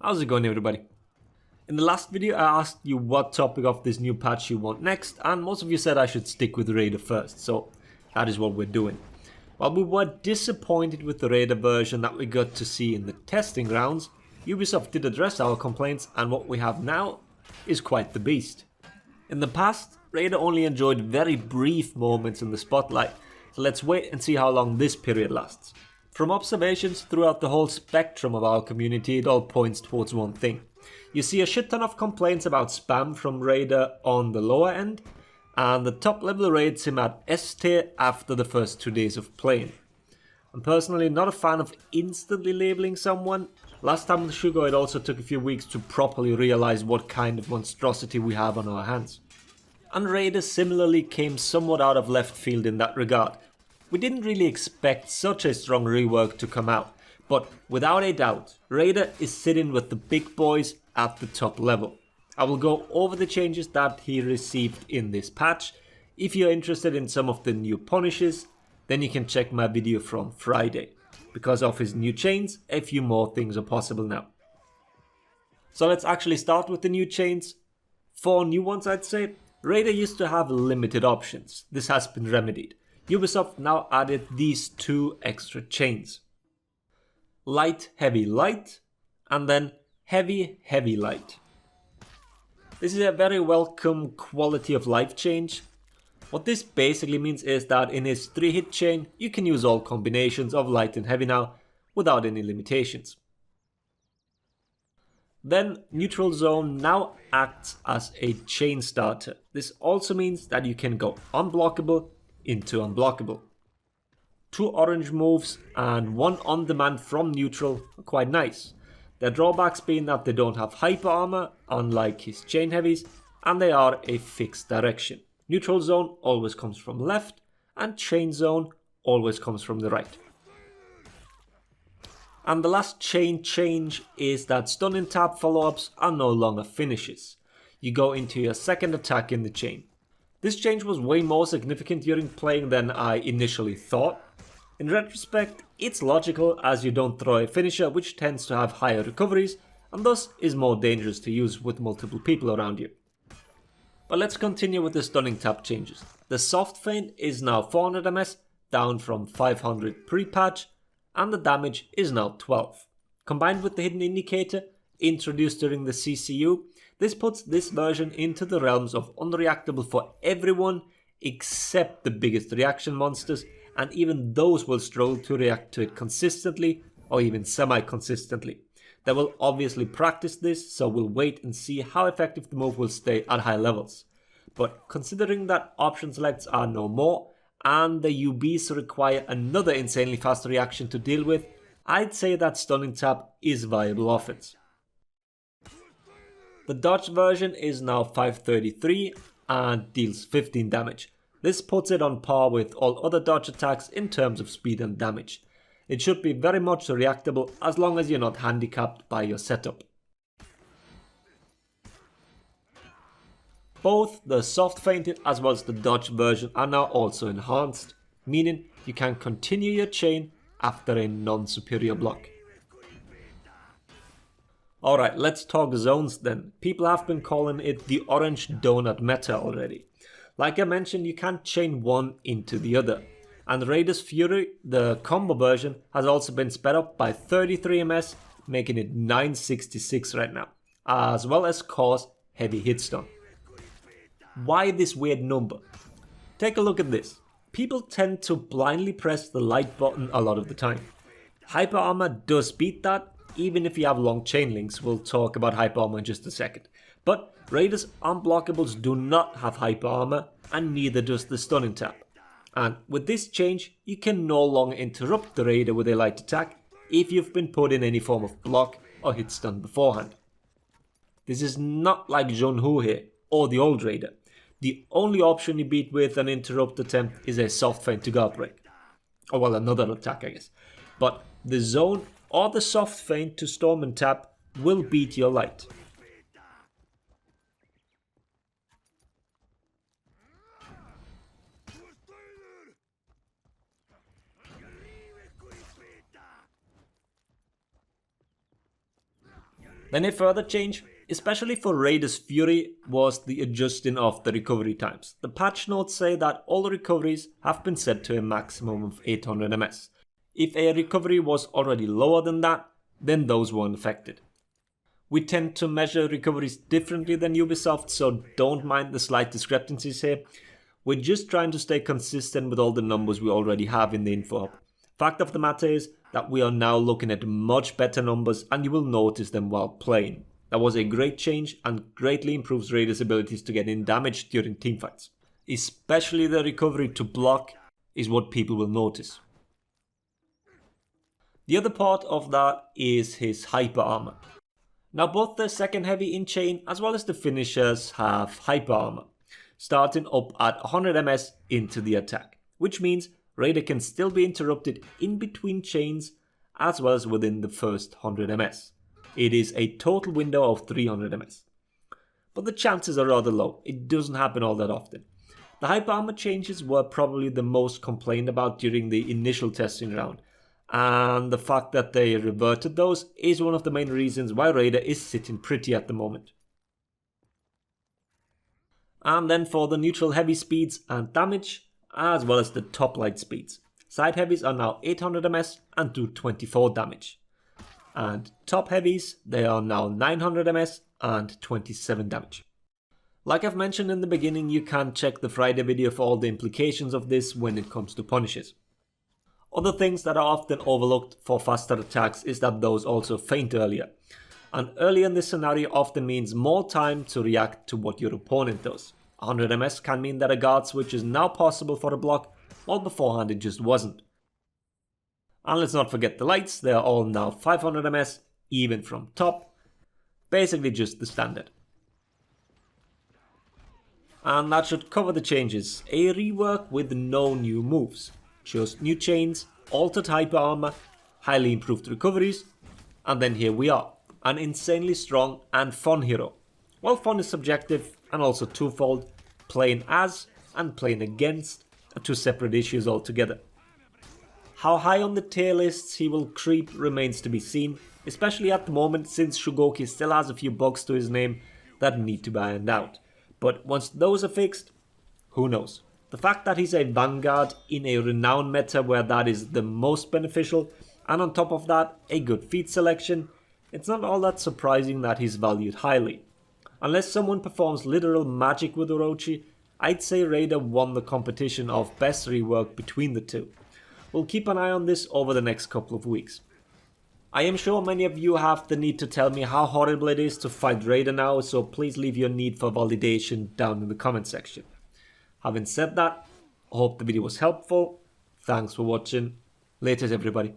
How's it going, everybody? In the last video I asked you what topic of this new patch you want next, and most of you said I should stick with Raider first, so that is what we're doing. While we were disappointed with the Raider version that we got to see in the testing grounds, Ubisoft did address our complaints, and what we have now is quite the beast. In the past, Raider only enjoyed very brief moments in the spotlight, so let's wait and see how long this period lasts. From observations throughout the whole spectrum of our community, it all points towards one thing. You see a shit ton of complaints about spam from Raider on the lower end, and the top level rates him at S tier after the first 2 days of playing. I'm personally not a fan of instantly labeling someone. Last time with Sugar it also took a few weeks to properly realize what kind of monstrosity we have on our hands. And Raider similarly came somewhat out of left field in that regard. We didn't really expect such a strong rework to come out, but without a doubt, Raider is sitting with the big boys at the top level. I will go over the changes that he received in this patch. If you're interested in some of the new punishes, then you can check my video from Friday. Because of his new chains, a few more things are possible now. So let's actually start with the new chains. 4 new ones, I'd say. Raider used to have limited options. This has been remedied. Ubisoft now added these 2 extra chains. Light, heavy, light, and then heavy, heavy, light. This is a very welcome quality of life change. What this basically means is that in his 3-hit chain, you can use all combinations of light and heavy now, without any limitations. Then Neutral Zone now acts as a chain starter. This also means that you can go unblockable into unblockable. 2 orange moves and 1 on demand from neutral are quite nice. Their drawbacks being that they don't have hyper armor, unlike his chain heavies, and they are a fixed direction. Neutral Zone always comes from left, and Chain Zone always comes from the right. And the last chain change is that stun and tap follow-ups are no longer finishes. You go into your second attack in the chain. This change was way more significant during playing than I initially thought. In retrospect, it's logical as you don't throw a finisher which tends to have higher recoveries and thus is more dangerous to use with multiple people around you. But let's continue with the stunning tap changes. The soft feint is now 400 ms, down from 500 pre-patch, and the damage is now 12. Combined with the hidden indicator introduced during the CCU, this puts this version into the realms of unreactable for everyone except the biggest reaction monsters, and even those will struggle to react to it consistently or even semi-consistently. They will obviously practice this, so we'll wait and see how effective the move will stay at high levels. But considering that option selects are no more, and the UBs require another insanely fast reaction to deal with, I'd say that stunning tap is viable offense. The dodge version is now 533 and deals 15 damage. This puts it on par with all other dodge attacks in terms of speed and damage. It should be very much reactable as long as you're not handicapped by your setup. Both the soft feinted as well as the dodge version are now also enhanced, meaning you can continue your chain after a non-superior block. Alright, let's talk zones then. People have been calling it the orange donut meta already. Like I mentioned, you can chain one into the other. And Raider's Fury, the combo version, has also been sped up by 33 ms, making it 966 right now, as well as cause heavy hit stun. Why this weird number? Take a look at this. People tend to blindly press the light button a lot of the time. Hyper armor does beat that, even if you have long chain links. We'll talk about hyper armor in just a second. But Raider's unblockables do not have hyper armor, and neither does the stunning tap. And with this change, you can no longer interrupt the Raider with a light attack if you've been put in any form of block or hit stun beforehand. This is not like Zhonhu here, or the old Raider. The only option you beat with an interrupt attempt is a soft feint to guard break. Or well, another attack I guess. But the zone or the soft feint to storm and tap will beat your light. Then a further change, especially for Raiders Fury, was the adjusting of the recovery times. The patch notes say that all recoveries have been set to a maximum of 800 ms. If a recovery was already lower than that, then those weren't affected. We tend to measure recoveries differently than Ubisoft, so don't mind the slight discrepancies here. We're just trying to stay consistent with all the numbers we already have in the info hub. Fact of the matter is that we are now looking at much better numbers, and you will notice them while playing. That was a great change and greatly improves Raiders' abilities to get in damage during teamfights. Especially the recovery to block is what people will notice. The other part of that is his hyper armor. Now both the second heavy in chain as well as the finishers have hyper armor, starting up at 100 ms into the attack, which means Raider can still be interrupted in between chains as well as within the first 100 ms. It is a total window of 300 ms. But the chances are rather low, it doesn't happen all that often. The hyper armor changes were probably the most complained about during the initial testing round, and the fact that they reverted those is one of the main reasons why Raider is sitting pretty at the moment. And then for the neutral heavy speeds and damage, as well as the top light speeds. Side heavies are now 800 ms and do 24 damage. And top heavies, they are now 900 ms and 27 damage. Like I've mentioned in the beginning, you can check the Friday video for all the implications of this when it comes to punishes. Other things that are often overlooked for faster attacks is that those also feint earlier. And earlier in this scenario often means more time to react to what your opponent does. 100 ms can mean that a guard switch is now possible for a block, while beforehand it just wasn't. And let's not forget the lights, they are all now 500 ms, even from top. Basically just the standard. And that should cover the changes. A rework with no new moves. Just new chains, altered hyper armor, highly improved recoveries, and then here we are, an insanely strong and fun hero. Well, fun is subjective and also twofold. Playing as and playing against are two separate issues altogether. How high on the tier lists he will creep remains to be seen, especially at the moment since Shugoki still has a few bugs to his name that need to be ironed out. But once those are fixed, who knows? The fact that he's a vanguard in a renowned meta where that is the most beneficial, and on top of that, a good feat selection, it's not all that surprising that he's valued highly. Unless someone performs literal magic with Orochi, I'd say Raider won the competition of best rework between the two. We'll keep an eye on this over the next couple of weeks. I am sure many of you have the need to tell me how horrible it is to fight Raider now, so please leave your need for validation down in the comment section. Having said that, I hope the video was helpful. Thanks for watching. Later everybody.